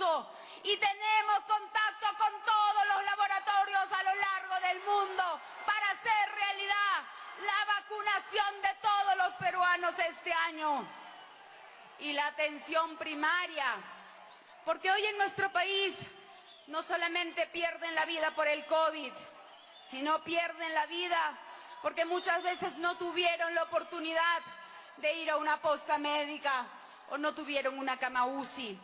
exitoso y tenemos contacto con todos los laboratorios a lo largo del mundo para hacer realidad la vacunación de todos los peruanos este año. Y la atención primaria, porque hoy en nuestro país no solamente pierden la vida por el COVID, sino pierden la vida porque muchas veces no tuvieron la oportunidad de ir a una posta médica o no tuvieron una cama UCI.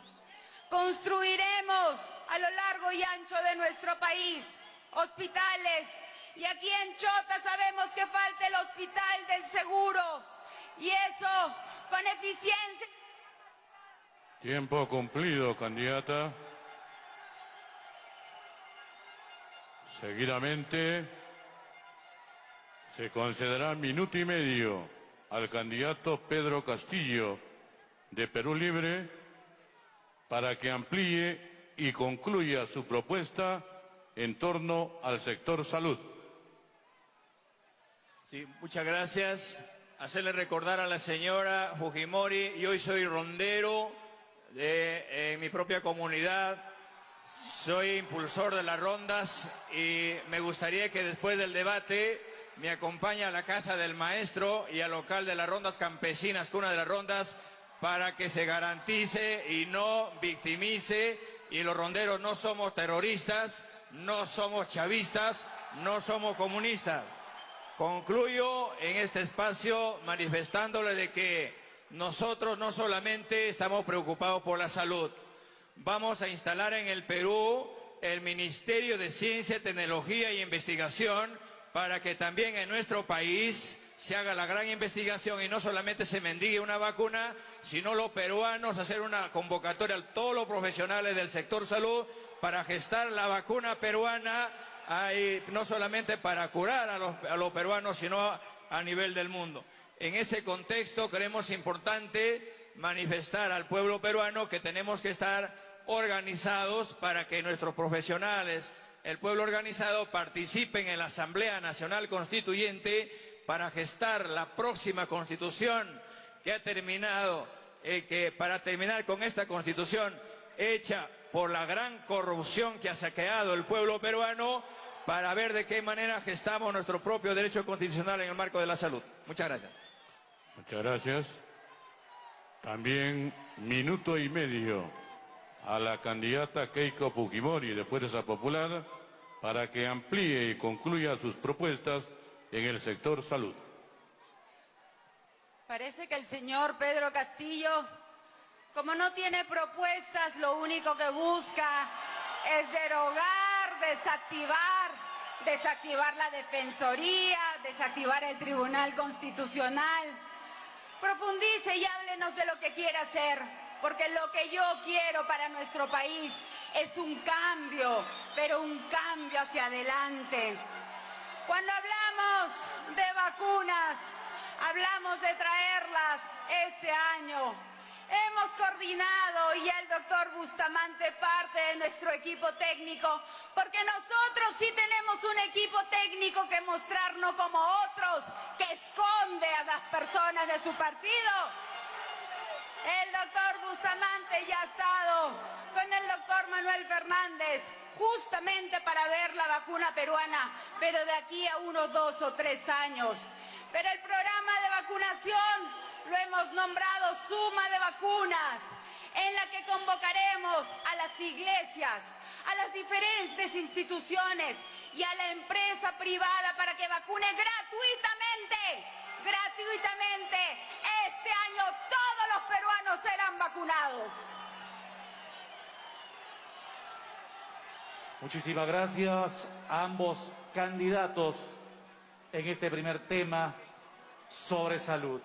Construiremos a lo largo y ancho de nuestro país hospitales, y aquí en Chota sabemos que falta el hospital del seguro, y eso con eficiencia. Tiempo cumplido, candidata. Seguidamente se concederá minuto y medio al candidato Pedro Castillo de Perú Libre para que amplíe y concluya su propuesta en torno al sector salud. Sí, muchas gracias. Hacerle recordar a la señora Fujimori, yo hoy soy rondero de mi propia comunidad, soy impulsor de las rondas y me gustaría que después del debate me acompañe a la Casa del Maestro y al local de las rondas campesinas, cuna de las rondas, para que se garantice y no victimice, y los ronderos no somos terroristas, no somos chavistas, no somos comunistas. Concluyo en este espacio manifestándole de que nosotros no solamente estamos preocupados por la salud, vamos a instalar en el Perú el Ministerio de Ciencia, Tecnología e Investigación para que también en nuestro país se haga la gran investigación y no solamente se mendigue una vacuna, sino los peruanos hacer una convocatoria a todos los profesionales del sector salud para gestar la vacuna peruana, no solamente para curar a los peruanos, sino a nivel del mundo. En ese contexto creemos importante manifestar al pueblo peruano que tenemos que estar organizados para que nuestros profesionales, el pueblo organizado, participen en la Asamblea Nacional Constituyente para gestar la próxima Constitución que ha terminado, para terminar con esta Constitución hecha por la gran corrupción que ha saqueado el pueblo peruano, para ver de qué manera gestamos nuestro propio derecho constitucional en el marco de la salud. Muchas gracias. Muchas gracias. También minuto y medio a la candidata Keiko Fujimori de Fuerza Popular para que amplíe y concluya sus propuestas en el sector salud. Parece que el señor Pedro Castillo, como no tiene propuestas, lo único que busca es derogar, desactivar la Defensoría, desactivar el Tribunal Constitucional. Profundice y háblenos de lo que quiere hacer, porque lo que yo quiero para nuestro país es un cambio, pero un cambio hacia adelante. Cuando hablamos de vacunas, hablamos de traerlas este año. Hemos coordinado y el doctor Bustamante parte de nuestro equipo técnico, porque nosotros sí tenemos un equipo técnico que mostrar, no como otros, que esconde a las personas de su partido. El doctor Bustamante ya ha estado con el doctor Manuel Fernández justamente para ver la vacuna peruana, pero de aquí a unos 2 o 3 años. Pero el programa de vacunación lo hemos nombrado Suma de Vacunas, en la que convocaremos a las iglesias, a las diferentes instituciones y a la empresa privada para que vacune gratuitamente. Este año todos los peruanos serán vacunados. Muchísimas gracias a ambos candidatos en este primer tema sobre salud.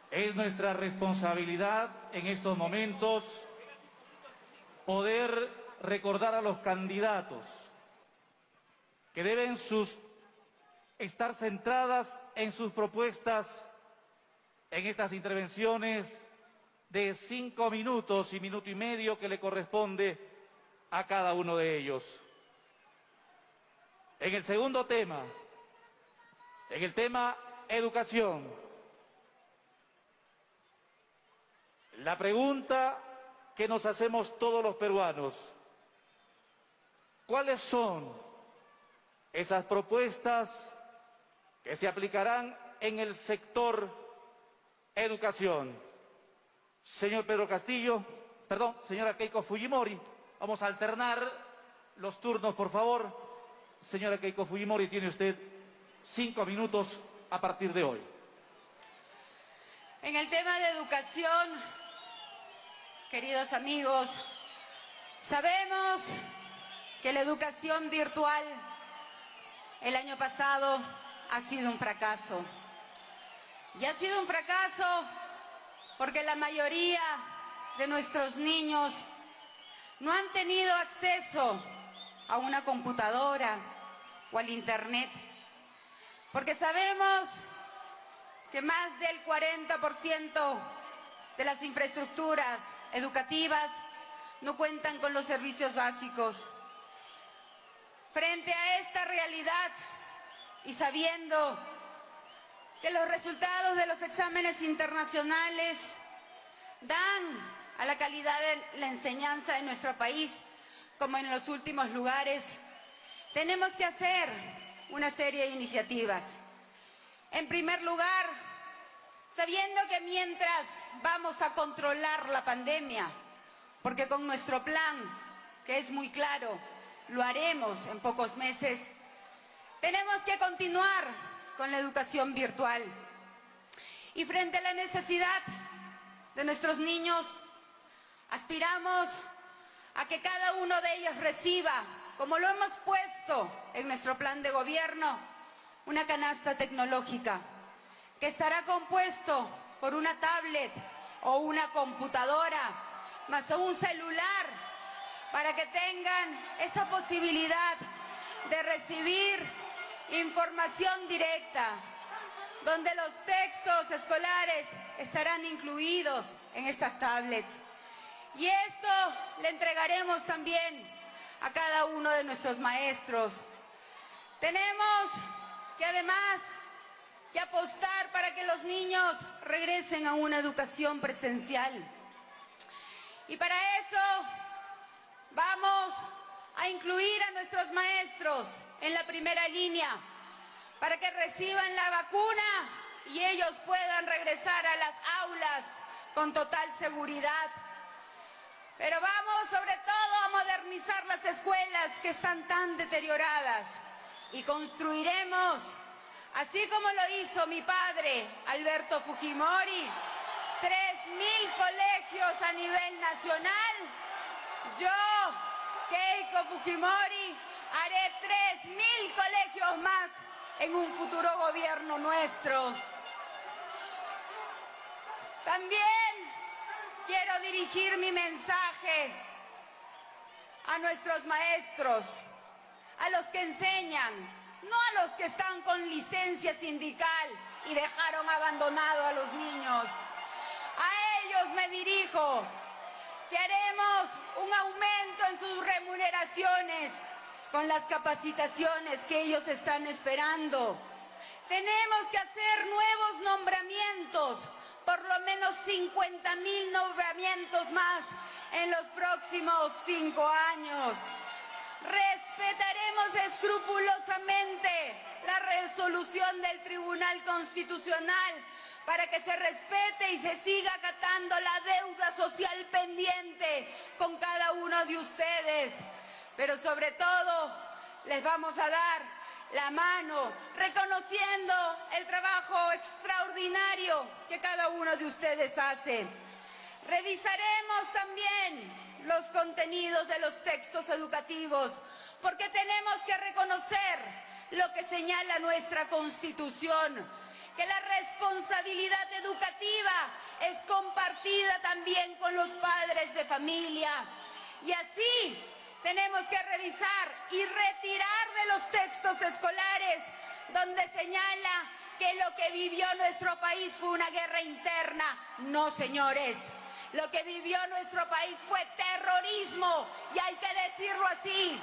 Es nuestra responsabilidad en estos momentos poder recordar a los candidatos que deben estar centradas en sus propuestas en estas intervenciones de 5 minutos y minuto y medio que le corresponde a cada uno de ellos. En el segundo tema, en el tema educación, la pregunta que nos hacemos todos los peruanos. ¿Cuáles son esas propuestas que se aplicarán en el sector educación? Señor Pedro Castillo, perdón, señora Keiko Fujimori, vamos a alternar los turnos, por favor. Señora Keiko Fujimori, tiene usted 5 minutos a partir de hoy. En el tema de educación, queridos amigos, sabemos que la educación virtual el año pasado ha sido un fracaso. Y ha sido un fracaso porque la mayoría de nuestros niños no han tenido acceso a una computadora o al internet, porque sabemos que más del 40% de las infraestructuras educativas no cuentan con los servicios básicos. Frente a esta realidad y sabiendo que los resultados de los exámenes internacionales dan a la calidad de la enseñanza en nuestro país como en los últimos lugares, tenemos que hacer una serie de iniciativas. En primer lugar, sabiendo que mientras vamos a controlar la pandemia, porque con nuestro plan, que es muy claro, lo haremos en pocos meses, tenemos que continuar con la educación virtual. Y frente a la necesidad de nuestros niños, aspiramos a que cada uno de ellos reciba, como lo hemos puesto en nuestro plan de gobierno, una canasta tecnológica que estará compuesto por una tablet o una computadora, más un celular, para que tengan esa posibilidad de recibir información directa, donde los textos escolares estarán incluidos en estas tablets. Y esto le entregaremos también a cada uno de nuestros maestros. Tenemos que además que apostar para que los niños regresen a una educación presencial. Y para eso vamos a incluir a nuestros maestros en la primera línea, para que reciban la vacuna y ellos puedan regresar a las aulas con total seguridad. Pero vamos sobre todo a modernizar las escuelas que están tan deterioradas y construiremos, así como lo hizo mi padre, Alberto Fujimori, 3.000 colegios a nivel nacional. Yo, Keiko Fujimori, haré 3.000 colegios más en un futuro gobierno nuestro. También quiero dirigir mi mensaje a nuestros maestros, a los que enseñan, no a los que están con licencia sindical y dejaron abandonado a los niños. A ellos me dirijo, que haremos un aumento en sus remuneraciones con las capacitaciones que ellos están esperando. Tenemos que hacer nuevos nombramientos, por lo menos 50.000 nombramientos más en los próximos 5 años. Respetaremos escrupulosamente la resolución del Tribunal Constitucional para que se respete y se siga acatando la deuda social pendiente con cada uno de ustedes. Pero sobre todo, les vamos a dar la mano, reconociendo el trabajo extraordinario que cada uno de ustedes hace. Revisaremos también los contenidos de los textos educativos, porque tenemos que reconocer lo que señala nuestra Constitución, que la responsabilidad educativa es compartida también con los padres de familia. Y así tenemos que revisar y retirar de los textos escolares donde señala que lo que vivió nuestro país fue una guerra interna. No, señores. Lo que vivió nuestro país fue terrorismo, y hay que decirlo así,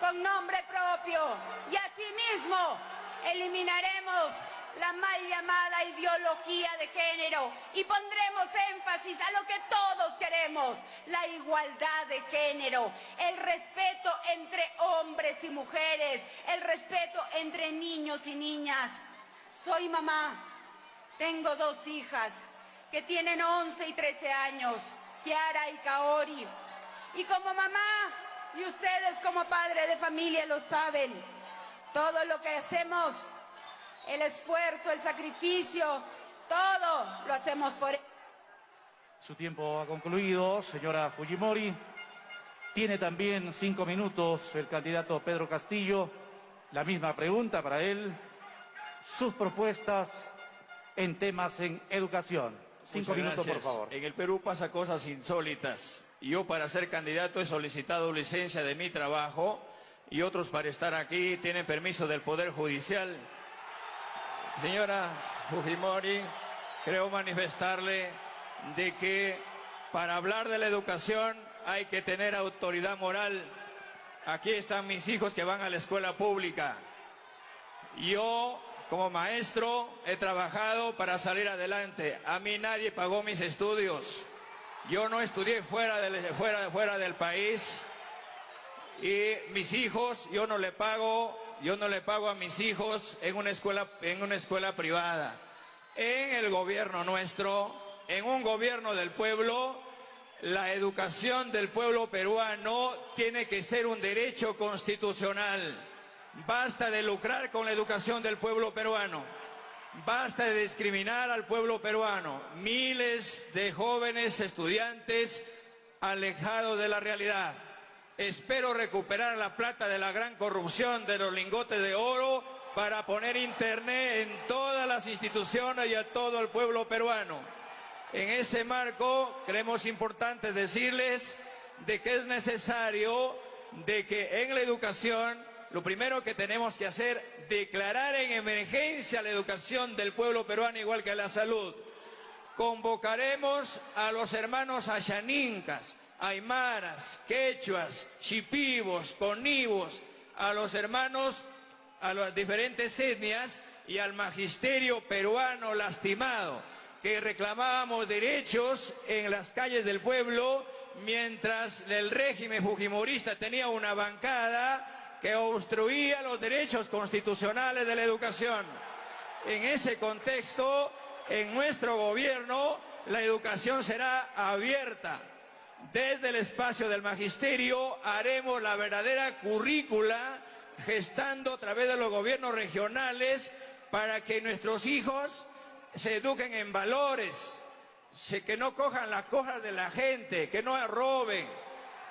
con nombre propio. Y asimismo, eliminaremos la mal llamada ideología de género y pondremos énfasis a lo que todos queremos. queremos la igualdad de género, el respeto entre hombres y mujeres, el respeto entre niños y niñas. Soy mamá, tengo 2 hijas que tienen 11 y 13 años, Kiara y Kaori. Y como mamá, y ustedes como padre de familia lo saben, todo lo que hacemos, el esfuerzo, el sacrificio, todo lo hacemos por ellos. Su tiempo ha concluido, señora Fujimori. Tiene también 5 minutos el candidato Pedro Castillo. La misma pregunta para él. Sus propuestas en temas en educación. 5 minutos, por favor. En el Perú pasa cosas insólitas. Yo para ser candidato he solicitado licencia de mi trabajo y otros para estar aquí tienen permiso del Poder Judicial. Señora Fujimori, creo manifestarle de que para hablar de la educación hay que tener autoridad moral. Aquí están mis hijos que van a la escuela pública. Yo, como maestro, he trabajado para salir adelante. A mí nadie pagó mis estudios. Yo no estudié fuera del país. Y mis hijos, yo no le pago a mis hijos en una escuela privada. En el gobierno nuestro, en un gobierno del pueblo, la educación del pueblo peruano tiene que ser un derecho constitucional. Basta de lucrar con la educación del pueblo peruano. Basta de discriminar al pueblo peruano. Miles de jóvenes estudiantes alejados de la realidad. Espero recuperar la plata de la gran corrupción de los lingotes de oro para poner internet en todas las instituciones y a todo el pueblo peruano. En ese marco, creemos importante decirles de que es necesario de que en la educación, lo primero que tenemos que hacer, declarar en emergencia la educación del pueblo peruano igual que la salud. Convocaremos a los hermanos ayanincas, aymaras, quechuas, shipibos, conibos, a los hermanos, a las diferentes etnias y al magisterio peruano lastimado, que reclamábamos derechos en las calles del pueblo, mientras el régimen fujimorista tenía una bancada que obstruía los derechos constitucionales de la educación. En ese contexto, en nuestro gobierno, la educación será abierta. Desde el espacio del magisterio haremos la verdadera currícula, gestando a través de los gobiernos regionales para que nuestros hijos se eduquen en valores, que no cojan las cosas de la gente, que no roben,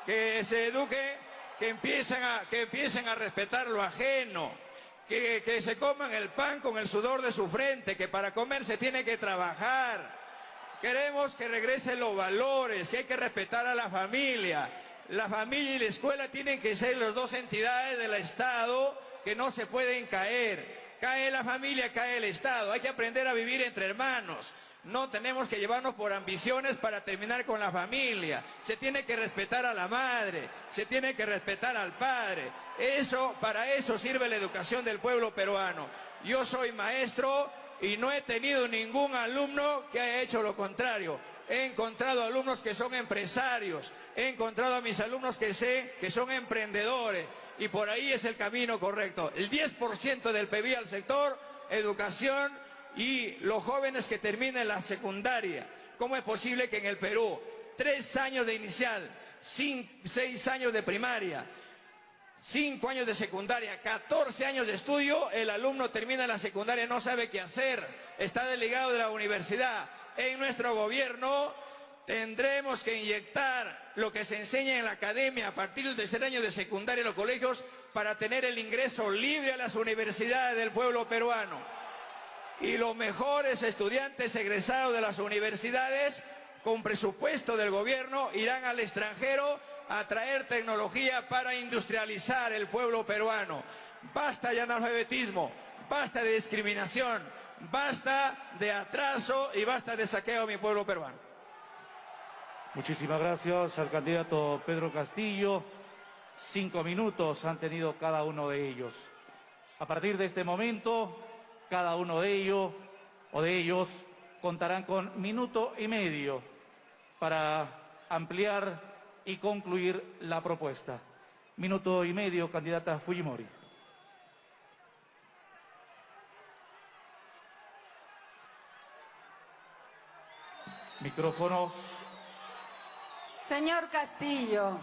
que se eduquen, que empiecen a respetar lo ajeno, que se coman el pan con el sudor de su frente, que para comer se tiene que trabajar. Queremos que regresen los valores, que hay que respetar a la familia. La familia y la escuela tienen que ser las dos entidades del Estado que no se pueden caer. Cae la familia, cae el Estado. Hay que aprender a vivir entre hermanos. No tenemos que llevarnos por ambiciones para terminar con la familia. Se tiene que respetar a la madre, se tiene que respetar al padre. Para eso sirve la educación del pueblo peruano. Yo soy maestro y no he tenido ningún alumno que haya hecho lo contrario. He encontrado alumnos que son empresarios, he encontrado a mis alumnos que sé que son emprendedores y por ahí es el camino correcto. El 10% del PIB al sector, educación y los jóvenes que terminen la secundaria. ¿Cómo es posible que en el Perú 3 años de inicial, 6 años de primaria, 5 años de secundaria, 14 años de estudio, el alumno termina la secundaria y no sabe qué hacer, está desligado de la universidad? En nuestro gobierno tendremos que inyectar lo que se enseña en la academia a partir del 3er año de secundaria en los colegios para tener el ingreso libre a las universidades del pueblo peruano. Y los mejores estudiantes egresados de las universidades, con presupuesto del gobierno, irán al extranjero a traer tecnología para industrializar el pueblo peruano. Basta de analfabetismo, basta de discriminación, basta de atraso y basta de saqueo a mi pueblo peruano. Muchísimas gracias al candidato Pedro Castillo. 5 minutos han tenido cada uno de ellos. A partir de este momento, cada uno de ellos contarán con 1 minuto y medio para ampliar y concluir la propuesta. Minuto y medio, candidata Fujimori. Micrófonos. Señor Castillo,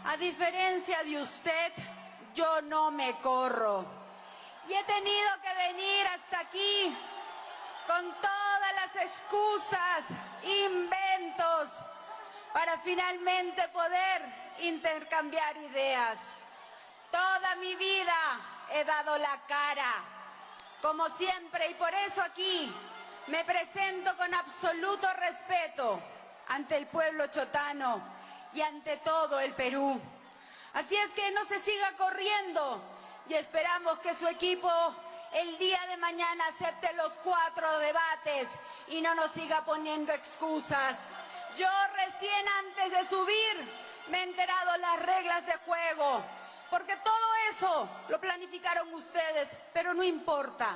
a diferencia de usted, yo no me corro. Y he tenido que venir hasta aquí con todas las excusas, inventos, para finalmente poder intercambiar ideas. Toda mi vida he dado la cara, como siempre, y por eso aquí me presento con absoluto respeto ante el pueblo chotano y ante todo el Perú. Así es que no se siga corriendo y esperamos que su equipo el día de mañana acepte los 4 debates y no nos siga poniendo excusas. Yo recién antes de subir me he enterado las reglas de juego, porque todo eso lo planificaron ustedes, pero no importa,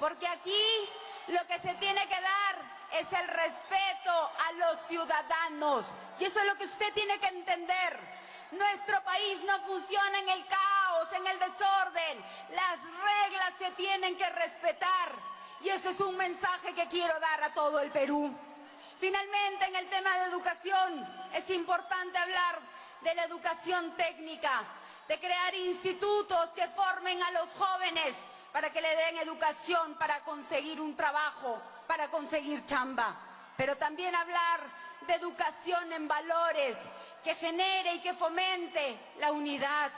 porque aquí lo que se tiene que dar es el respeto a los ciudadanos. Y eso es lo que usted tiene que entender. Nuestro país no funciona en el caos, en el desorden. Las reglas se tienen que respetar. Y ese es un mensaje que quiero dar a todo el Perú. Finalmente, en el tema de educación, es importante hablar de la educación técnica, de crear institutos que formen a los jóvenes para que le den educación para conseguir un trabajo, para conseguir chamba. Pero también hablar de educación en valores, que genere y que fomente la unidad.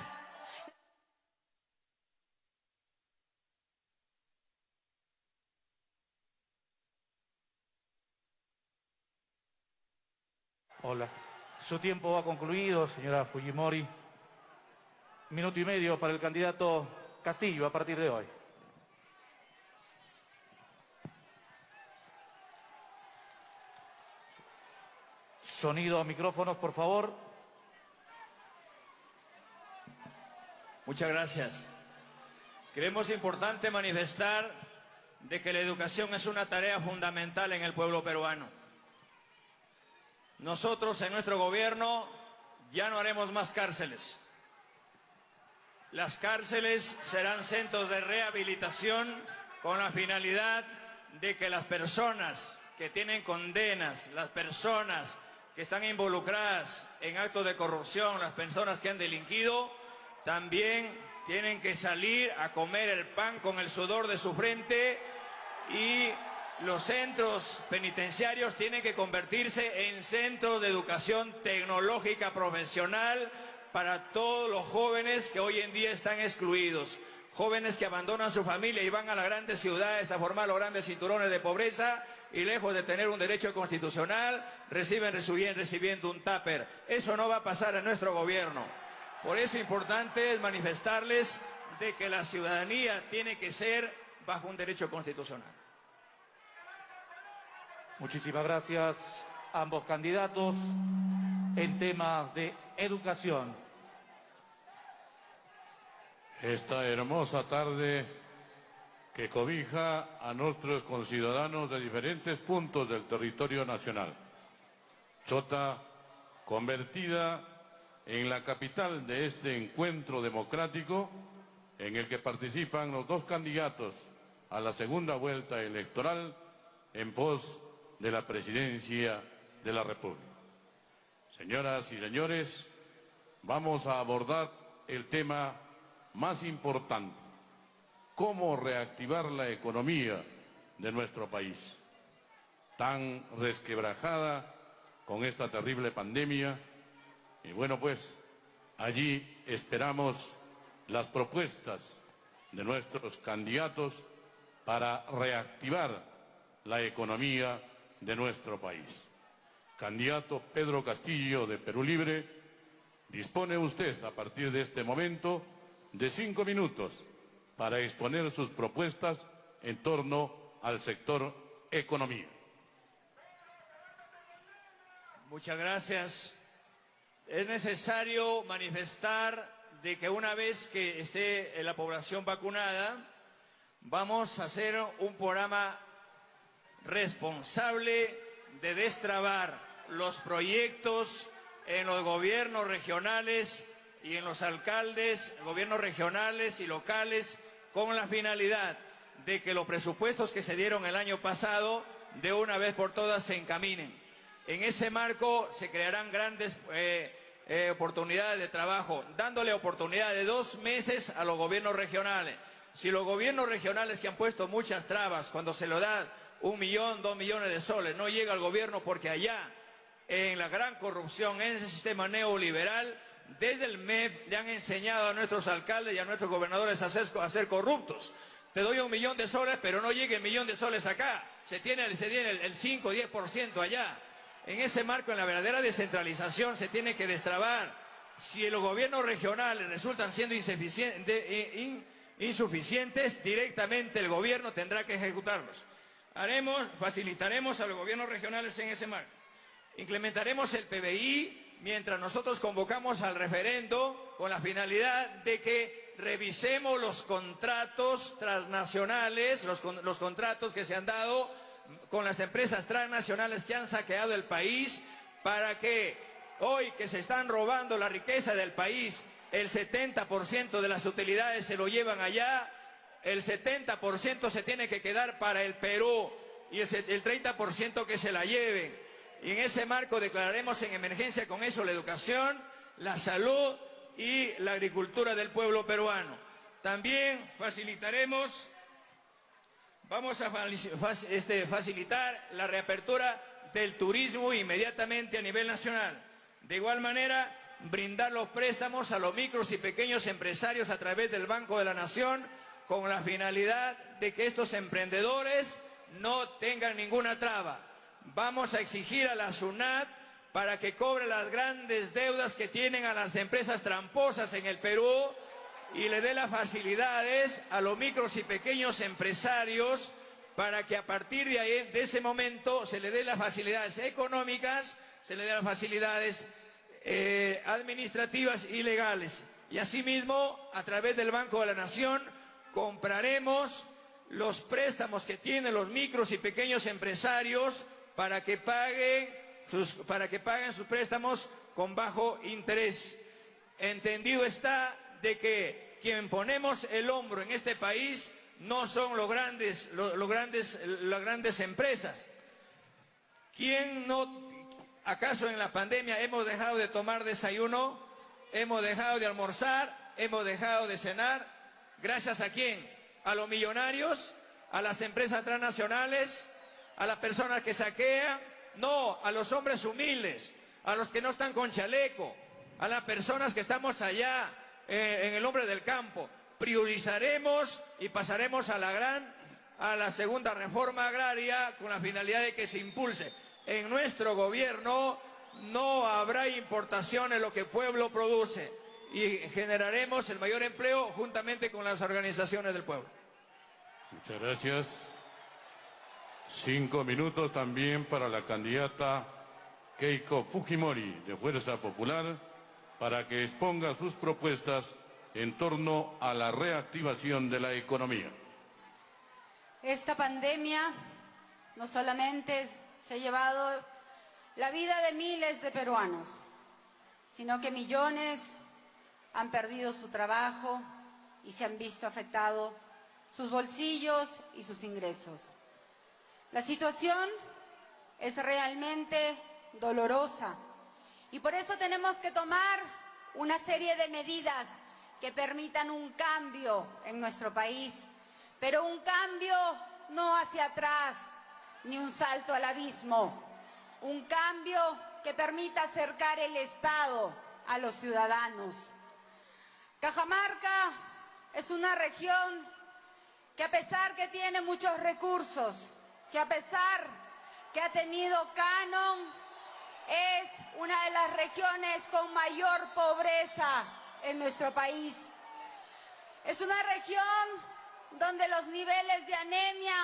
Hola. Su tiempo ha concluido, señora Fujimori. Minuto y medio para el candidato Castillo a partir de hoy. Sonido a micrófonos, por favor. Muchas gracias. Creemos importante manifestar de que la educación es una tarea fundamental en el pueblo peruano. Nosotros en nuestro gobierno ya no haremos más cárceles. Las cárceles serán centros de rehabilitación con la finalidad de que las personas que tienen condenas, las personas que están involucradas en actos de corrupción, las personas que han delinquido, también tienen que salir a comer el pan con el sudor de su frente, y los centros penitenciarios tienen que convertirse en centros de educación tecnológica profesional para todos los jóvenes que hoy en día están excluidos. Jóvenes que abandonan su familia y van a las grandes ciudades a formar los grandes cinturones de pobreza y lejos de tener un derecho constitucional, recibiendo un tupper. Eso no va a pasar en nuestro gobierno. Por eso es importante manifestarles de que la ciudadanía tiene que ser bajo un derecho constitucional. Muchísimas gracias a ambos candidatos en temas de educación. Esta hermosa tarde que cobija a nuestros conciudadanos de diferentes puntos del territorio nacional. Chota, convertida en la capital de este encuentro democrático en el que participan los 2 candidatos a la segunda vuelta electoral en pos de la presidencia de la República. Señoras y señores, vamos a abordar el tema más importante: cómo reactivar la economía de nuestro país, tan resquebrajada con esta terrible pandemia. Y bueno, pues allí esperamos las propuestas de nuestros candidatos para reactivar la economía de nuestro país. Candidato Pedro Castillo de Perú Libre, dispone usted a partir de este momento de 5 minutos para exponer sus propuestas en torno al sector economía. Muchas gracias. Es necesario manifestar de que una vez que esté la población vacunada, vamos a hacer un programa responsable de destrabar los proyectos en los gobiernos regionales y en los alcaldes, gobiernos regionales y locales, con la finalidad de que los presupuestos que se dieron el año pasado de una vez por todas se encaminen. En ese marco se crearán grandes oportunidades de trabajo, dándole oportunidad de 2 meses a los gobiernos regionales. Si los gobiernos regionales, que han puesto muchas trabas, cuando se lo da 1 millón, 2 millones de soles, no llega al gobierno porque allá, en la gran corrupción, en ese sistema neoliberal, desde el MEP le han enseñado a nuestros alcaldes y a nuestros gobernadores a ser corruptos. Te doy 1 millón de soles, pero no llega el 1 millón de soles acá. Se tiene el 5 o 10% allá. En ese marco, en la verdadera descentralización, se tiene que destrabar. Si los gobiernos regionales resultan siendo insuficientes, directamente el gobierno tendrá que ejecutarlos. Facilitaremos a los gobiernos regionales en ese marco. Implementaremos el PBI mientras nosotros convocamos al referendo con la finalidad de que revisemos los contratos transnacionales, los contratos que se han dado con las empresas transnacionales que han saqueado el país, para que hoy que se están robando la riqueza del país, el 70% de las utilidades se lo llevan allá, el 70% se tiene que quedar para el Perú y el 30% que se la lleven. Y en ese marco declararemos en emergencia con eso la educación, la salud y la agricultura del pueblo peruano. También vamos a facilitar la reapertura del turismo inmediatamente a nivel nacional. De igual manera, brindar los préstamos a los micros y pequeños empresarios a través del Banco de la Nación, con la finalidad de que estos emprendedores no tengan ninguna traba. Vamos a exigir a la SUNAT para que cobre las grandes deudas que tienen a las empresas tramposas en el Perú y le dé las facilidades a los micros y pequeños empresarios para que a partir de ahí, de ese momento, se le dé las facilidades económicas, se le dé las facilidades administrativas y legales. Y asimismo, a través del Banco de la Nación, compraremos los préstamos que tienen los micros y pequeños empresarios para que paguen sus préstamos con bajo interés. Entendido está de que quien ponemos el hombro en este país no son las grandes empresas. ¿Acaso en la pandemia hemos dejado de tomar desayuno? ¿Hemos dejado de almorzar? ¿Hemos dejado de cenar? ¿Gracias a quién? ¿A los millonarios? ¿A las empresas transnacionales? ¿A las personas que saquean? No, a los hombres humildes, a los que no están con chaleco, a las personas que estamos allá en el hombre del campo. Priorizaremos y pasaremos a la segunda reforma agraria con la finalidad de que se impulse. En nuestro gobierno no habrá importación en lo que el pueblo produce y generaremos el mayor empleo juntamente con las organizaciones del pueblo. Muchas gracias. 5 minutos también para la candidata Keiko Fujimori de Fuerza Popular para que exponga sus propuestas en torno a la reactivación de la economía. Esta pandemia no solamente se ha llevado la vida de miles de peruanos, sino que millones han perdido su trabajo y se han visto afectados sus bolsillos y sus ingresos. La situación es realmente dolorosa y por eso tenemos que tomar una serie de medidas que permitan un cambio en nuestro país, pero un cambio no hacia atrás ni un salto al abismo, un cambio que permita acercar el Estado a los ciudadanos. Cajamarca es una región que, a pesar que tiene muchos recursos, que a pesar que ha tenido canon, es una de las regiones con mayor pobreza en nuestro país. Es una región donde los niveles de anemia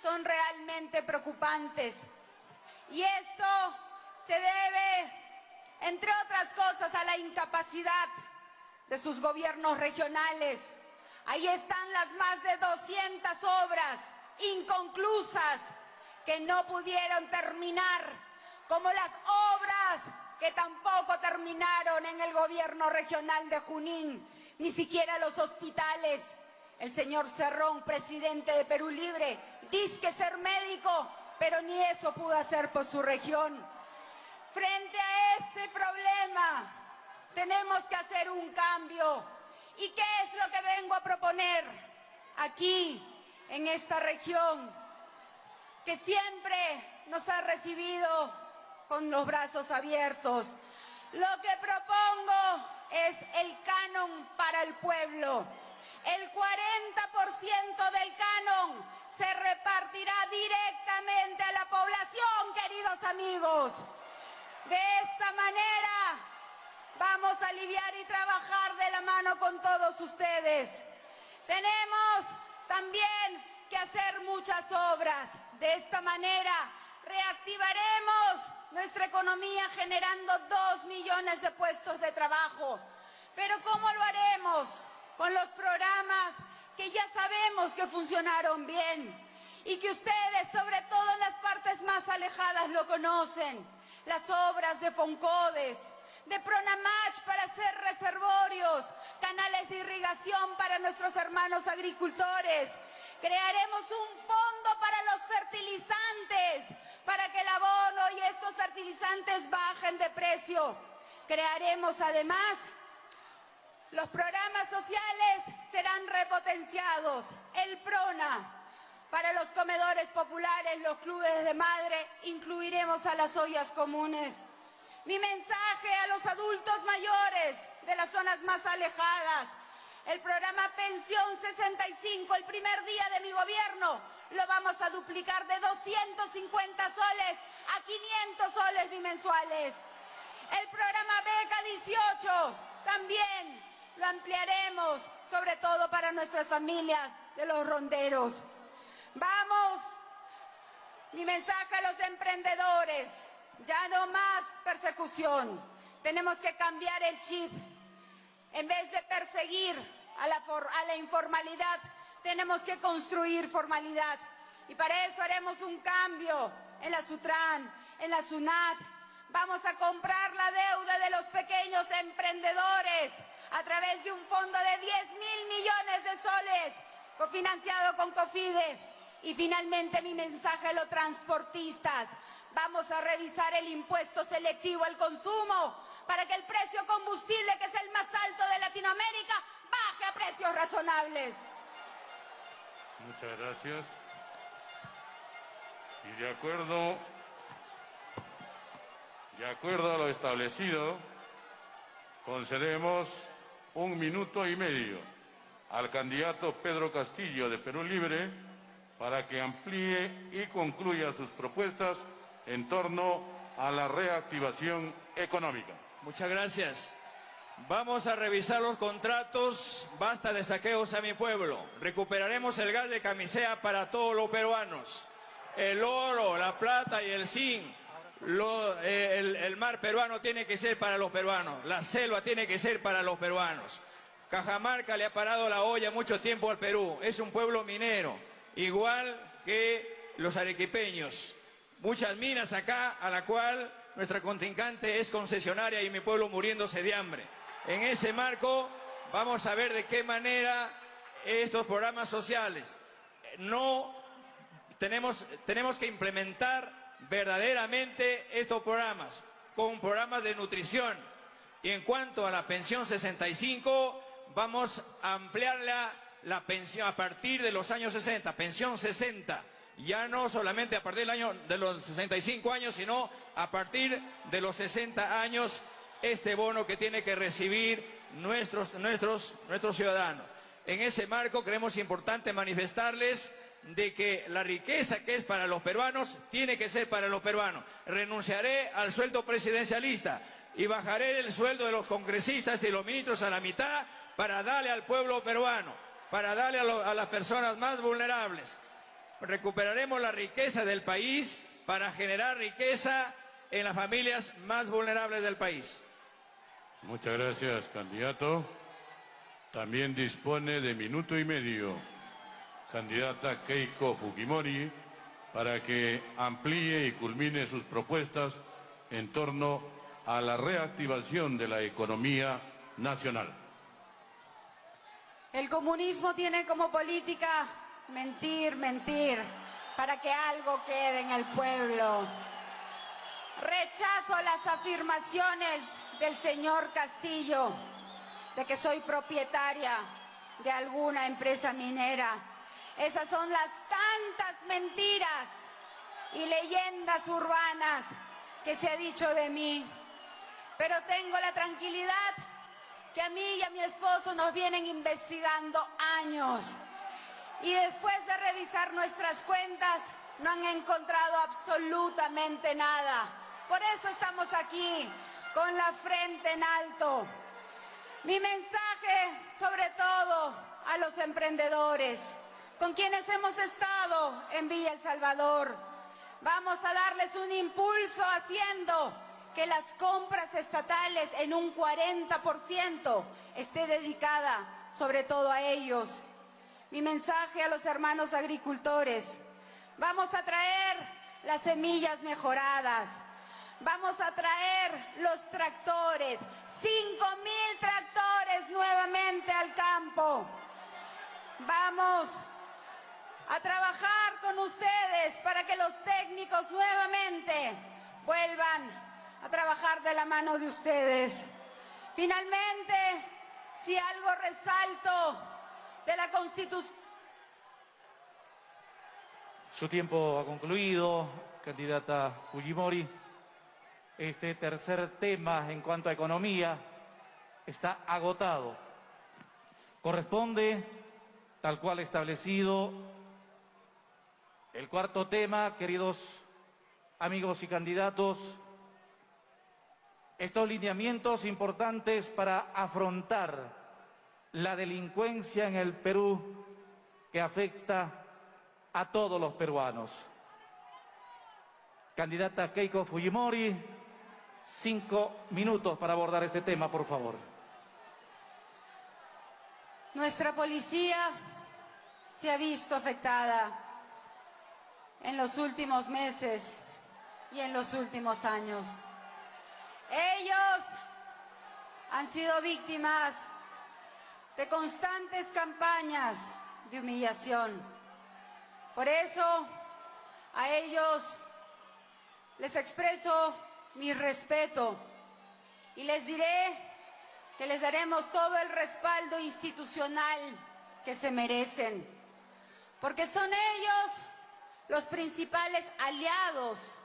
son realmente preocupantes. Y esto se debe, entre otras cosas, a la incapacidad de sus gobiernos regionales. Ahí están las más de 200 obras inconclusas que no pudieron terminar, como las que tampoco terminaron en el gobierno regional de Junín, ni siquiera los hospitales. El señor Cerrón, presidente de Perú Libre, dice ser médico, pero ni eso pudo hacer por su región. Frente a este problema, tenemos que hacer un cambio. ¿Y qué es lo que vengo a proponer aquí, en esta región, que siempre nos ha recibido con los brazos abiertos? Lo que propongo es el canon para el pueblo. El 40% del canon se repartirá directamente a la población, queridos amigos. De esta manera vamos a aliviar y trabajar de la mano con todos ustedes. Tenemos también que hacer muchas obras. De esta manera reactivaremos nuestra economía generando 2 millones de puestos de trabajo. Pero ¿cómo lo haremos? Con los programas que ya sabemos que funcionaron bien y que ustedes, sobre todo en las partes más alejadas, lo conocen. Las obras de Foncodes, de Pronamach para hacer reservorios, canales de irrigación para nuestros hermanos agricultores. Crearemos un fondo para los fertilizantes, para que el abono y estos fertilizantes bajen de precio. Crearemos además, los programas sociales serán repotenciados. El PRONA, para los comedores populares, los clubes de madre, incluiremos a las ollas comunes. Mi mensaje a los adultos mayores de las zonas más alejadas: el programa Pensión 65, el primer día de mi gobierno, lo vamos a duplicar de 250 soles a 500 soles bimensuales. El programa Beca 18 también lo ampliaremos, sobre todo para nuestras familias de los ronderos. Vamos, mi mensaje a los emprendedores: ya no más persecución. Tenemos que cambiar el chip. En vez de perseguir a la informalidad, tenemos que construir formalidad. Y para eso haremos un cambio en la SUTRAN, en la SUNAT. Vamos a comprar la deuda de los pequeños emprendedores a través de un fondo de 10.000 millones de soles, cofinanciado con COFIDE. Y finalmente mi mensaje a los transportistas: vamos a revisar el impuesto selectivo al consumo para que el precio combustible, que es el más alto de Latinoamérica, baje a precios razonables. Muchas gracias. Y de acuerdo a lo establecido, concedemos 1 minuto y medio al candidato Pedro Castillo de Perú Libre para que amplíe y concluya sus propuestas en torno a la reactivación económica. Muchas gracias. Vamos a revisar los contratos. Basta de saqueos a mi pueblo. Recuperaremos el gas de camisea para todos los peruanos. El oro, la plata y el zinc. El mar peruano tiene que ser para los peruanos. La selva tiene que ser para los peruanos. Cajamarca le ha parado la olla mucho tiempo al Perú. Es un pueblo minero, igual que los arequipeños. Muchas minas acá, a la cual nuestra contrincante es concesionaria y mi pueblo muriéndose de hambre. En ese marco vamos a ver de qué manera estos programas sociales tenemos que implementar verdaderamente estos programas, con programas de nutrición. Y en cuanto a la pensión 65, vamos a ampliarla la pensión a partir de los años 60, pensión 60. Ya no solamente a partir del año de los 65 años, sino a partir de los 60 años, este bono que tiene que recibir nuestros ciudadanos. En ese marco creemos importante manifestarles de que la riqueza que es para los peruanos tiene que ser para los peruanos. Renunciaré al sueldo presidencialista y bajaré el sueldo de los congresistas y los ministros a la mitad para darle al pueblo peruano, para darle a las personas más vulnerables. Recuperaremos la riqueza del país para generar riqueza en las familias más vulnerables del país. Muchas gracias, candidato. También dispone de 1 minuto y medio candidata Keiko Fujimori para que amplíe y culmine sus propuestas en torno a la reactivación de la economía nacional. El comunismo tiene como política mentir, mentir, para que algo quede en el pueblo. Rechazo las afirmaciones del señor Castillo de que soy propietaria de alguna empresa minera. Esas son las tantas mentiras y leyendas urbanas que se ha dicho de mí. Pero tengo la tranquilidad que a mí y a mi esposo nos vienen investigando años. Y después de revisar nuestras cuentas, no han encontrado absolutamente nada. Por eso estamos aquí, con la frente en alto. Mi mensaje, sobre todo, a los emprendedores, con quienes hemos estado en Villa El Salvador. Vamos a darles un impulso haciendo que las compras estatales en un 40% esté dedicada sobre todo a ellos. Mi mensaje a los hermanos agricultores: vamos a traer las semillas mejoradas, vamos a traer los tractores, 5,000 tractores nuevamente al campo. Vamos a trabajar con ustedes para que los técnicos nuevamente vuelvan a trabajar de la mano de ustedes. Finalmente, si algo resalto de la Constitución. Su tiempo ha concluido, candidata Fujimori. Este tercer tema en cuanto a economía está agotado. Corresponde, tal cual establecido, el cuarto tema, queridos amigos y candidatos, estos lineamientos importantes para afrontar la delincuencia en el Perú que afecta a todos los peruanos. Candidata Keiko Fujimori, 5 minutos para abordar este tema, por favor. Nuestra policía se ha visto afectada en los últimos meses y en los últimos años. Ellos han sido víctimas de constantes campañas de humillación. Por eso, a ellos les expreso mi respeto y les diré que les daremos todo el respaldo institucional que se merecen, porque son ellos los principales aliados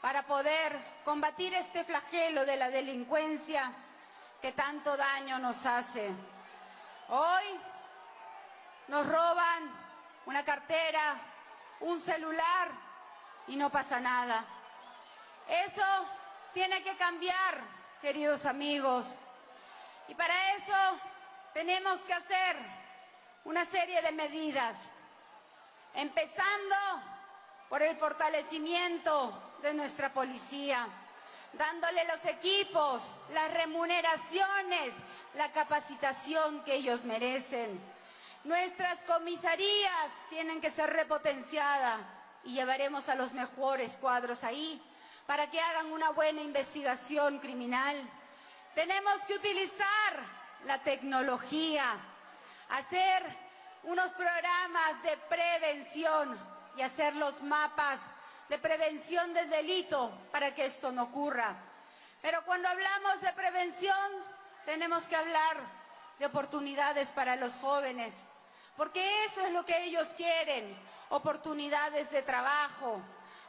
para poder combatir este flagelo de la delincuencia que tanto daño nos hace. Hoy nos roban una cartera, un celular y no pasa nada. Eso tiene que cambiar, queridos amigos. Y para eso tenemos que hacer una serie de medidas, empezando por el fortalecimiento de nuestra policía, dándole los equipos, las remuneraciones, la capacitación que ellos merecen. Nuestras comisarías tienen que ser repotenciadas y llevaremos a los mejores cuadros ahí para que hagan una buena investigación criminal. Tenemos que utilizar la tecnología, hacer unos programas de prevención y hacer los mapas de prevención del delito para que esto no ocurra. Pero cuando hablamos de prevención, tenemos que hablar de oportunidades para los jóvenes, porque eso es lo que ellos quieren, oportunidades de trabajo.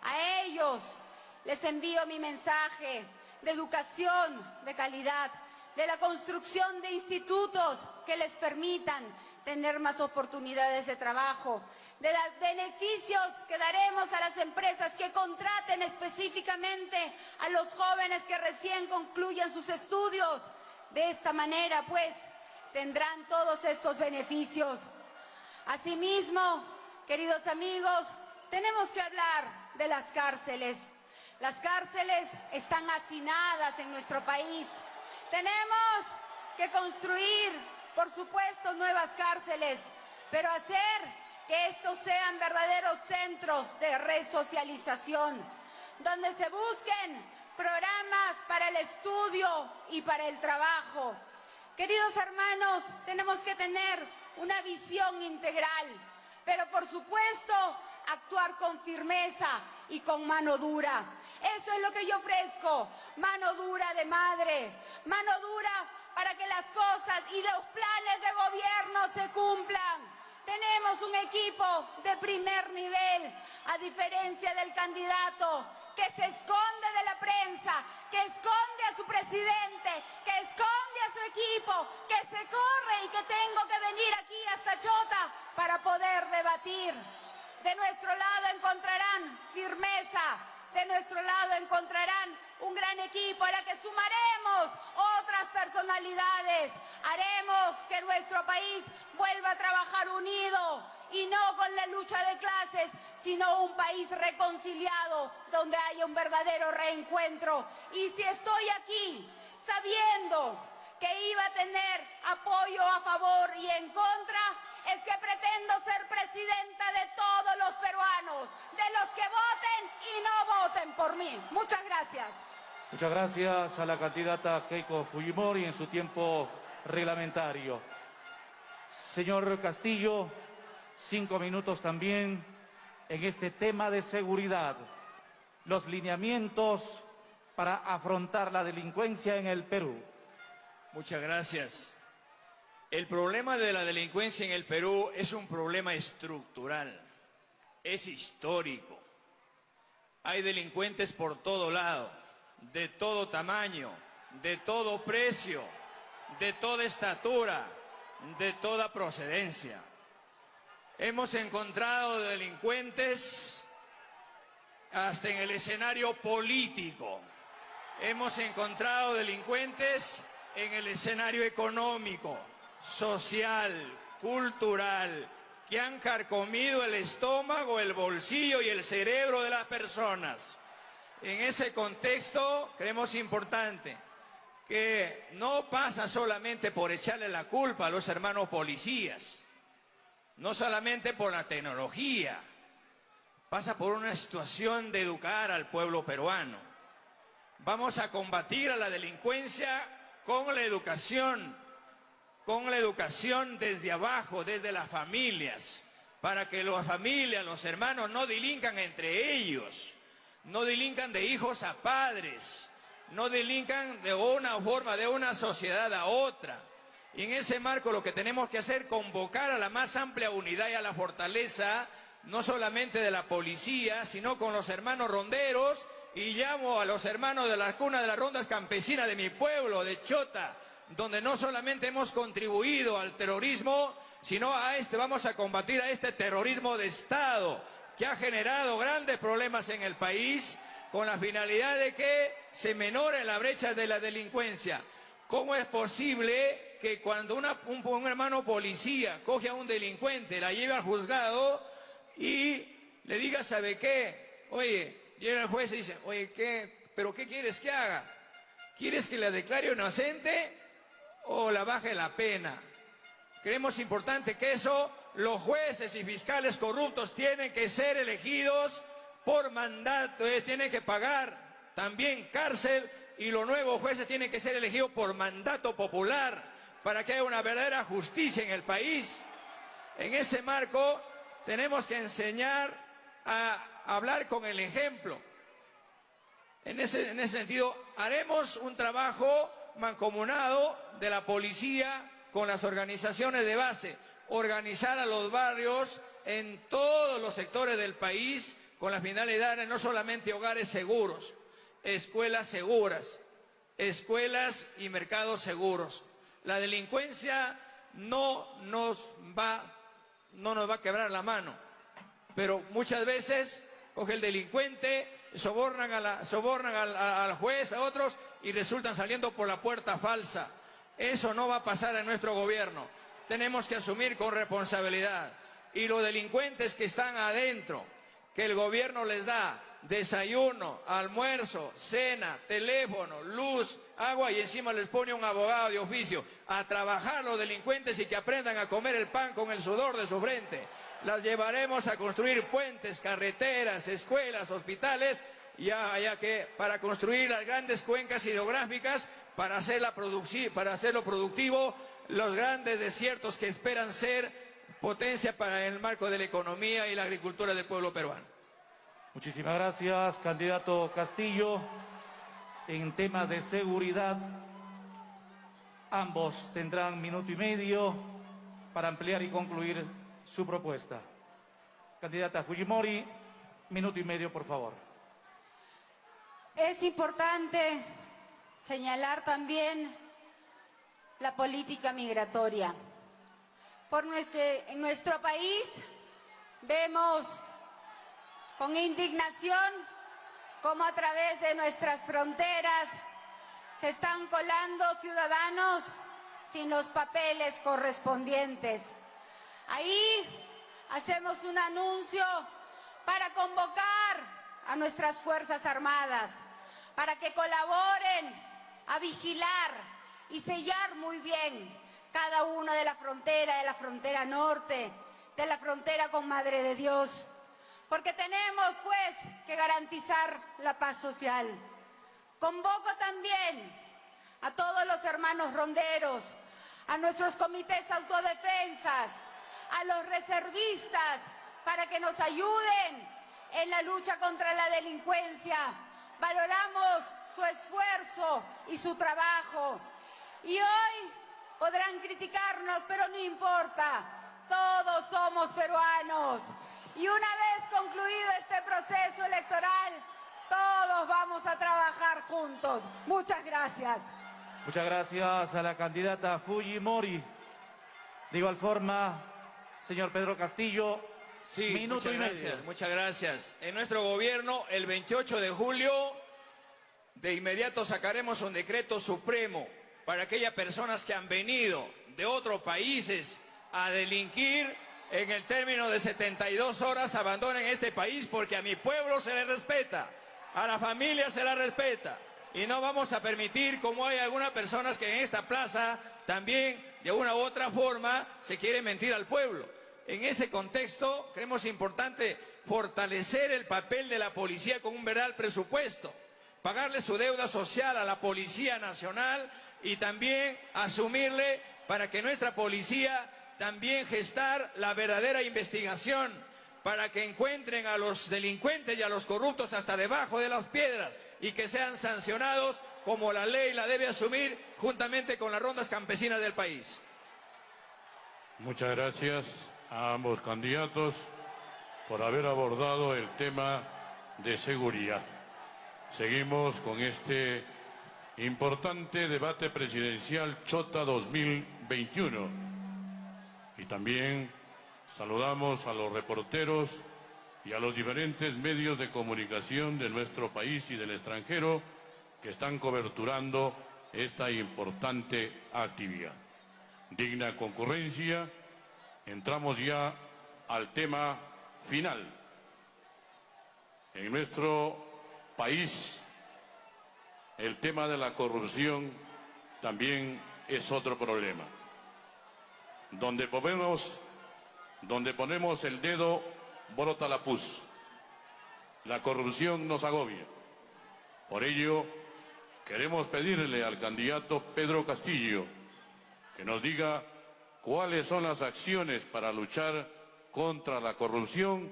A ellos les envío mi mensaje de educación de calidad, de la construcción de institutos que les permitan tener más oportunidades de trabajo, de los beneficios que daremos a las empresas que contraten específicamente a los jóvenes que recién concluyan sus estudios. De esta manera, pues, tendrán todos estos beneficios. Asimismo, queridos amigos, tenemos que hablar de las cárceles. Las cárceles están hacinadas en nuestro país. Tenemos que construir, por supuesto, nuevas cárceles, pero hacer que estos sean verdaderos centros de resocialización, donde se busquen programas para el estudio y para el trabajo. Queridos hermanos, tenemos que tener una visión integral, pero por supuesto actuar con firmeza y con mano dura. Eso es lo que yo ofrezco, mano dura de madre, mano dura para que las cosas y los planes de gobierno se cumplan. Tenemos un equipo de primer nivel, a diferencia del candidato que se esconde de la prensa, que esconde a su presidente, que esconde a su equipo, que se corre y que tengo que venir aquí hasta Chota para poder debatir. De nuestro lado encontrarán firmeza, de nuestro lado encontrarán un gran equipo a la que sumaremos otras personalidades. Haremos que nuestro país vuelva a trabajar unido y no con la lucha de clases, sino un país reconciliado donde haya un verdadero reencuentro. Y si estoy aquí sabiendo que iba a tener apoyo a favor y en contra, es que pretendo ser presidenta de todos los peruanos, de los que voten y no voten por mí. Muchas gracias. Muchas gracias a la candidata Keiko Fujimori en su tiempo reglamentario. Señor Castillo, 5 minutos también en este tema de seguridad. Los lineamientos para afrontar la delincuencia en el Perú. Muchas gracias. El problema de la delincuencia en el Perú es un problema estructural, es histórico. Hay delincuentes por todo lado, de todo tamaño, de todo precio, de toda estatura, de toda procedencia. Hemos encontrado delincuentes hasta en el escenario político. Hemos encontrado delincuentes en el escenario económico, social, cultural, que han carcomido el estómago, el bolsillo y el cerebro de las personas. En ese contexto, creemos importante que no pasa solamente por echarle la culpa a los hermanos policías, no solamente por la tecnología, pasa por una situación de educar al pueblo peruano. Vamos a combatir a la delincuencia con la educación desde abajo, desde las familias, para que las familias, los hermanos no delincan entre ellos, no delincan de hijos a padres, no delincan de una forma, de una sociedad a otra. Y en ese marco lo que tenemos que hacer es convocar a la más amplia unidad y a la fortaleza, no solamente de la policía, sino con los hermanos ronderos, y llamo a los hermanos de la cuna de las rondas campesinas de mi pueblo, de Chota, donde no solamente hemos contribuido al terrorismo, sino vamos a combatir a este terrorismo de Estado, que ha generado grandes problemas en el país, con la finalidad de que se menore la brecha de la delincuencia. ¿Cómo es posible que cuando un hermano policía coge a un delincuente, la lleve al juzgado y le diga, ¿sabe qué? Oye, llega el juez y dice, oye, ¿pero qué quieres que haga? ¿Quieres que la declare inocente o la baje la pena? Creemos importante que eso, los jueces y fiscales corruptos tienen que ser elegidos por mandato, tienen que pagar también cárcel, y los nuevos jueces tienen que ser elegidos por mandato popular para que haya una verdadera justicia en el país. En ese marco tenemos que enseñar a hablar con el ejemplo. En ese sentido, haremos un trabajo mancomunado de la policía con las organizaciones de base, organizar a los barrios en todos los sectores del país con la finalidad de no solamente hogares seguros, escuelas seguras, escuelas y mercados seguros. La delincuencia no nos va a quebrar la mano, pero muchas veces coge el delincuente, sobornan al juez, a otros, y resultan saliendo por la puerta falsa. Eso no va a pasar en nuestro gobierno. Tenemos que asumir con responsabilidad. Y los delincuentes que están adentro, que el gobierno les da desayuno, almuerzo, cena, teléfono, luz, agua, y encima les pone un abogado de oficio a trabajar los delincuentes y que aprendan a comer el pan con el sudor de su frente. Las llevaremos a construir puentes, carreteras, escuelas, hospitales, ya que para construir las grandes cuencas hidrográficas, para hacerlo productivo, los grandes desiertos que esperan ser potencia para el marco de la economía y la agricultura del pueblo peruano. Muchísimas gracias, candidato Castillo. En temas de seguridad, ambos tendrán minuto y medio para ampliar y concluir su propuesta. Candidata Fujimori, minuto y medio, por favor. Es importante señalar también la política migratoria. En nuestro país vemos con indignación cómo a través de nuestras fronteras se están colando ciudadanos sin los papeles correspondientes. Ahí hacemos un anuncio para convocar a nuestras Fuerzas Armadas, para que colaboren a vigilar y sellar muy bien cada una de la frontera norte, de la frontera con Madre de Dios, porque tenemos pues que garantizar la paz social. Convoco también a todos los hermanos ronderos, a nuestros comités autodefensas, a los reservistas, para que nos ayuden en la lucha contra la delincuencia. Valoramos su esfuerzo y su trabajo. Y hoy podrán criticarnos, pero no importa. Todos somos peruanos. Y una vez concluido este proceso electoral, todos vamos a trabajar juntos. Muchas gracias. Muchas gracias a la candidata Fujimori. De igual forma, señor Pedro Castillo, sí, minuto y medio. Muchas gracias. En nuestro gobierno, el 28 de julio, de inmediato sacaremos un decreto supremo para aquellas personas que han venido de otros países a delinquir. En el término de 72 horas abandonen este país, porque a mi pueblo se le respeta, a la familia se la respeta. Y no vamos a permitir, como hay algunas personas que en esta plaza también de una u otra forma se quiere mentir al pueblo. En ese contexto creemos importante fortalecer el papel de la policía con un verdadero presupuesto, pagarle su deuda social a la Policía Nacional y también asumirle para que nuestra policía también gestar la verdadera investigación, para que encuentren a los delincuentes y a los corruptos hasta debajo de las piedras y que sean sancionados como la ley la debe asumir juntamente con las rondas campesinas del país. Muchas gracias a ambos candidatos por haber abordado el tema de seguridad. Seguimos con este importante debate presidencial Chota 2021. Y también saludamos a los reporteros y a los diferentes medios de comunicación de nuestro país y del extranjero que están coberturando esta importante actividad. Digna concurrencia, entramos ya al tema final. En nuestro país, el tema de la corrupción también es otro problema. Donde ponemos el dedo, brota la pus. La corrupción nos agobia. Por ello, queremos pedirle al candidato Pedro Castillo que nos diga cuáles son las acciones para luchar contra la corrupción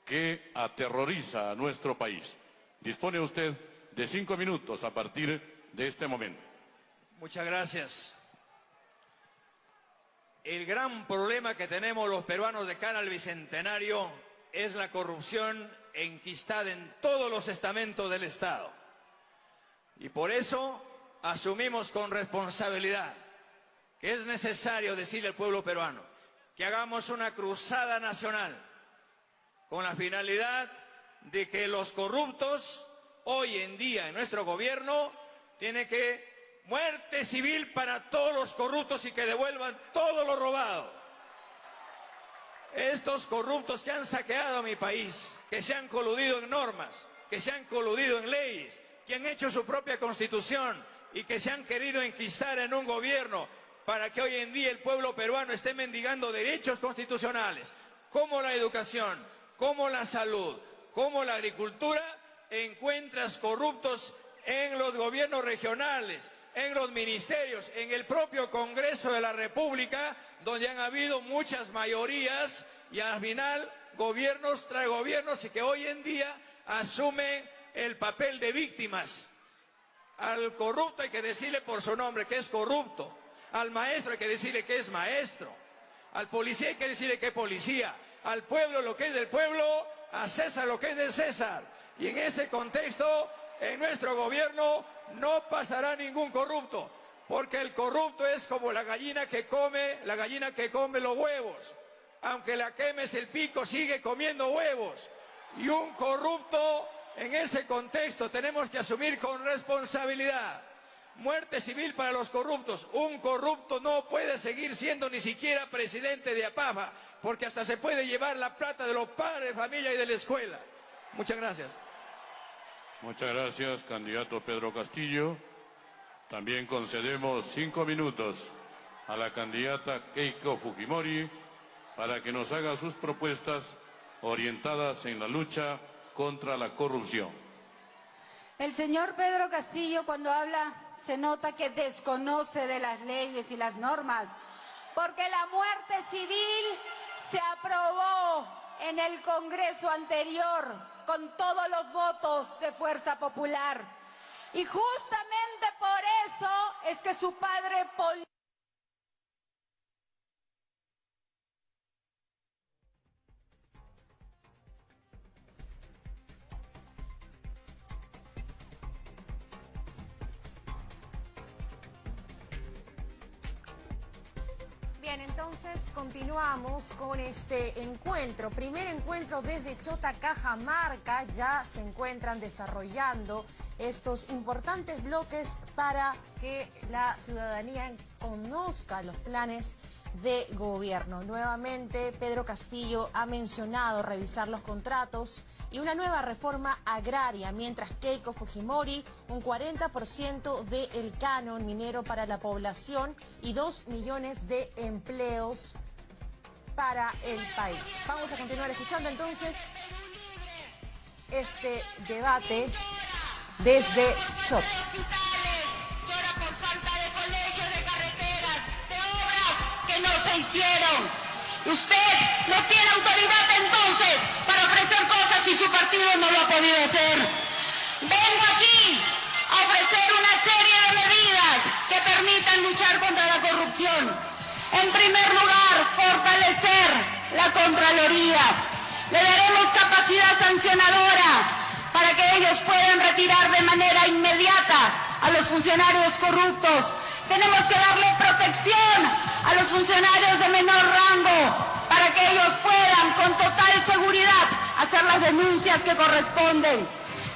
que aterroriza a nuestro país. Dispone usted de 5 minutos a partir de este momento. Muchas gracias. El gran problema que tenemos los peruanos de cara al Bicentenario es la corrupción enquistada en todos los estamentos del Estado. Y por eso asumimos con responsabilidad que es necesario decirle al pueblo peruano que hagamos una cruzada nacional con la finalidad de que los corruptos hoy en día en nuestro gobierno tienen que muerte civil para todos los corruptos y que devuelvan todo lo robado. Estos corruptos que han saqueado a mi país, que se han coludido en normas, que se han coludido en leyes, que han hecho su propia constitución y que se han querido enquistar en un gobierno para que hoy en día el pueblo peruano esté mendigando derechos constitucionales, como la educación, como la salud, como la agricultura, encuentras corruptos en los gobiernos regionales, en los ministerios, en el propio Congreso de la República, donde han habido muchas mayorías y al final gobiernos trae gobiernos y que hoy en día asumen el papel de víctimas. Al corrupto hay que decirle por su nombre que es corrupto, al maestro hay que decirle que es maestro, al policía hay que decirle que es policía, al pueblo lo que es del pueblo, a César lo que es de César. Y en ese contexto, en nuestro gobierno no pasará ningún corrupto, porque el corrupto es como la gallina que come los huevos. Aunque la quemes el pico, sigue comiendo huevos. Y un corrupto, en ese contexto, tenemos que asumir con responsabilidad. Muerte civil para los corruptos. Un corrupto no puede seguir siendo ni siquiera presidente de APAFA, porque hasta se puede llevar la plata de los padres, familia y de la escuela. Muchas gracias. Muchas gracias, candidato Pedro Castillo. También concedemos 5 minutos a la candidata Keiko Fujimori para que nos haga sus propuestas orientadas en la lucha contra la corrupción. El señor Pedro Castillo, cuando habla, se nota que desconoce de las leyes y las normas, porque la muerte civil se aprobó en el Congreso anterior con todos los votos de Fuerza Popular. Y justamente por eso es que su padre político Bien, entonces continuamos con este encuentro. Primer encuentro desde Chota, Cajamarca. Ya se encuentran desarrollando estos importantes bloques para que la ciudadanía conozca los planes de gobierno. Nuevamente, Pedro Castillo ha mencionado revisar los contratos y una nueva reforma agraria, mientras Keiko Fujimori, un 40% del canon minero para la población y 2 millones de empleos para el país. Vamos a continuar escuchando entonces este debate desde Chota. Llora por falta de colegios, de carreteras, de obras que no se hicieron. Usted no tiene autoridad entonces para ofrecer cosas si su partido no lo ha podido hacer. Vengo aquí a ofrecer una serie de medidas que permitan luchar contra la corrupción. En primer lugar, fortalecer la Contraloría. Le daremos capacidad sancionadora para que ellos puedan retirar de manera inmediata a los funcionarios corruptos. Tenemos que darle protección a los funcionarios de menor rango para que ellos puedan con total seguridad hacer las denuncias que corresponden.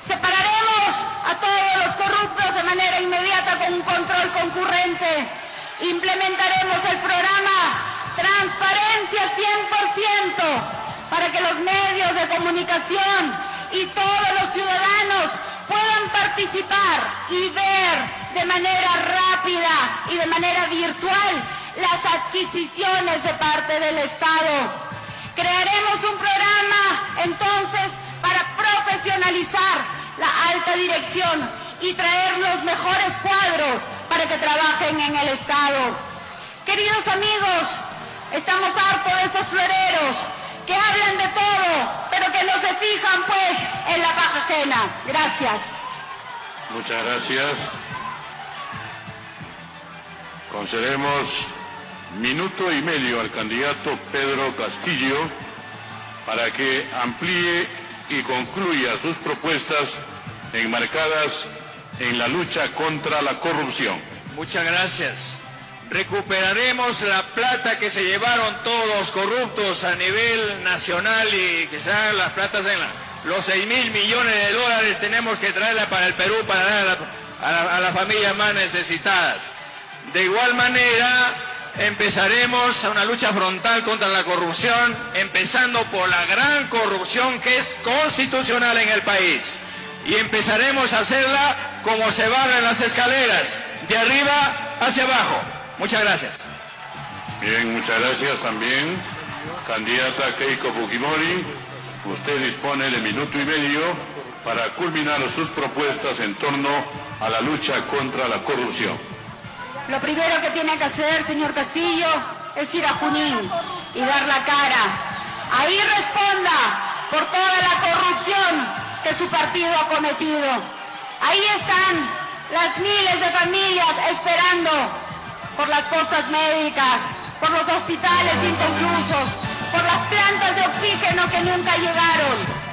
Separaremos a todos los corruptos de manera inmediata con un control concurrente. Implementaremos el programa Transparencia 100% para que los medios de comunicación y todos los ciudadanos puedan participar y ver de manera rápida y de manera virtual las adquisiciones de parte del Estado. Crearemos un programa entonces para profesionalizar la alta dirección y traer los mejores cuadros para que trabajen en el Estado. Queridos amigos, estamos hartos de esos floreros que hablan de todo, pero que no se fijan pues en la paja ajena. Gracias. Muchas gracias. Concedemos 1 minuto y medio al candidato Pedro Castillo para que amplíe y concluya sus propuestas enmarcadas en la lucha contra la corrupción. Muchas gracias. Recuperaremos la plata que se llevaron todos los corruptos a nivel nacional y que sean las platas en los 6.000 millones de dólares tenemos que traerla para el Perú para dar a las familias más necesitadas. De igual manera, empezaremos una lucha frontal contra la corrupción, empezando por la gran corrupción que es constitucional en el país. Y empezaremos a hacerla como se barren las escaleras, de arriba hacia abajo. Muchas gracias. Bien, muchas gracias también. Candidata Keiko Fujimori, usted dispone de 1 minuto y medio para culminar sus propuestas en torno a la lucha contra la corrupción. Lo primero que tiene que hacer, señor Castillo, es ir a Junín y dar la cara. Ahí responda por toda la corrupción que su partido ha cometido. Ahí están las miles de familias esperando por las postas médicas, por los hospitales inconclusos, por las plantas de oxígeno que nunca llegaron.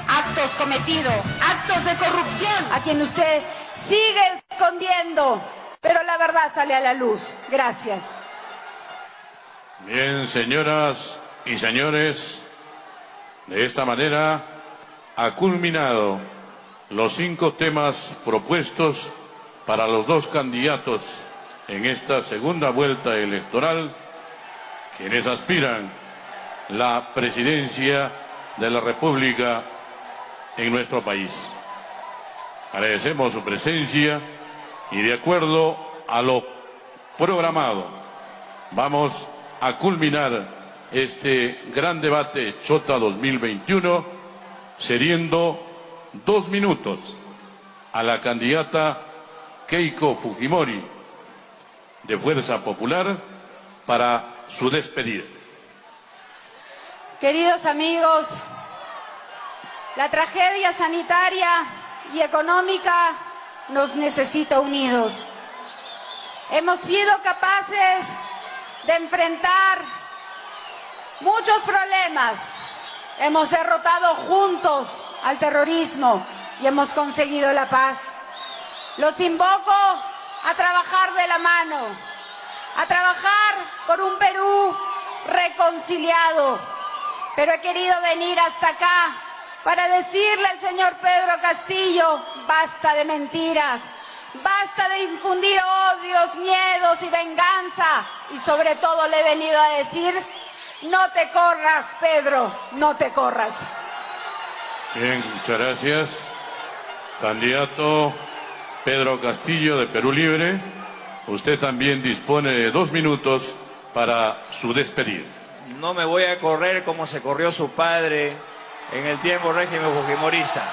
Actos cometidos, actos de corrupción a quien usted sigue escondiendo, pero la verdad sale a la luz. Gracias. Bien, señoras y señores, de esta manera ha culminado los 5 temas propuestos para los 2 candidatos en esta segunda vuelta electoral, quienes aspiran la presidencia de la República en nuestro país. Agradecemos su presencia y de acuerdo a lo programado, vamos a culminar este gran debate Chota 2021, cediendo 2 minutos a la candidata Keiko Fujimori de Fuerza Popular para su despedida. Queridos amigos, la tragedia sanitaria y económica nos necesita unidos. Hemos sido capaces de enfrentar muchos problemas. Hemos derrotado juntos al terrorismo y hemos conseguido la paz. Los invoco a trabajar de la mano, a trabajar por un Perú reconciliado. Pero he querido venir hasta acá para decirle al señor Pedro Castillo, basta de mentiras, basta de infundir odios, miedos y venganza. Y sobre todo le he venido a decir, no te corras, Pedro, no te corras. Bien, muchas gracias. Candidato Pedro Castillo de Perú Libre, usted también dispone de 2 minutos para su despedida. No me voy a correr como se corrió su padre en el tiempo régimen fujimorista.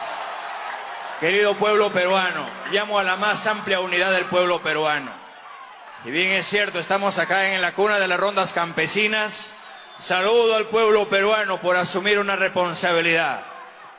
Querido pueblo peruano, llamo a la más amplia unidad del pueblo peruano. Si bien es cierto, estamos acá en la cuna de las rondas campesinas, saludo al pueblo peruano por asumir una responsabilidad.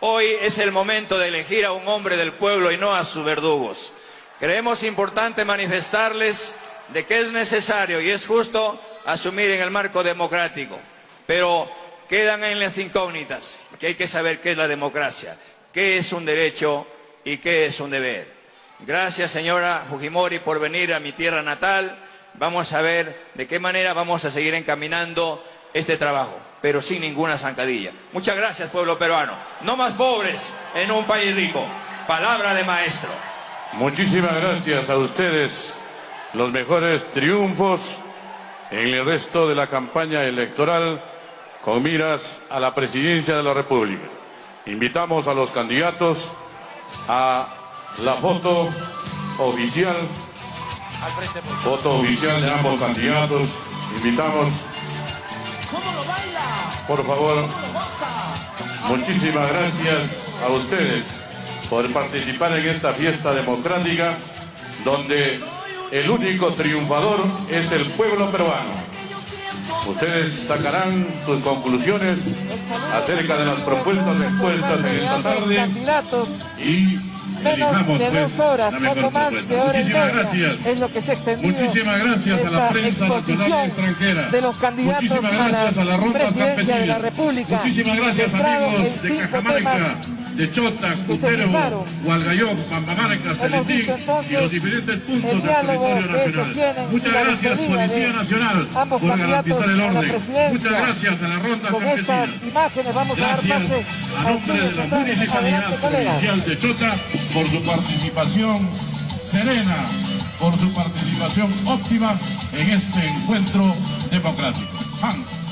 Hoy es el momento de elegir a un hombre del pueblo y no a sus verdugos. Creemos importante manifestarles de que es necesario y es justo asumir en el marco democrático, pero quedan en las incógnitas, que hay que saber qué es la democracia, qué es un derecho y qué es un deber. Gracias, señora Fujimori, por venir a mi tierra natal. Vamos a ver de qué manera vamos a seguir encaminando este trabajo, pero sin ninguna zancadilla. Muchas gracias, pueblo peruano. No más pobres en un país rico. Palabra de maestro. Muchísimas gracias a ustedes. Los mejores triunfos en el resto de la campaña electoral con miras a la presidencia de la República. Invitamos a los candidatos a la foto oficial. Foto oficial de ambos candidatos. Invitamos. Por favor. Muchísimas gracias a ustedes por participar en esta fiesta democrática donde el único triunfador es el pueblo peruano. Ustedes sacarán sus conclusiones acerca de las propuestas expuestas en esta tarde y elijamos pues la mejor propuesta. Muchísimas gracias. Es lo que se extendió. Muchísimas gracias a la prensa nacional y extranjera. De los candidatos muchísimas gracias a la ronda campesina. De la República. Muchísimas gracias amigos de Cajamarca, de Chota, Cutervo, Hualgayoc, Pambamarca, Celetín y los diferentes puntos del territorio nacional. Muchas gracias Policía Nacional por garantizar el orden. Muchas gracias a la ronda campesina. Gracias a nombre de la Municipalidad Provincial de Chota por su participación serena, por su participación óptima en este encuentro democrático. Hans.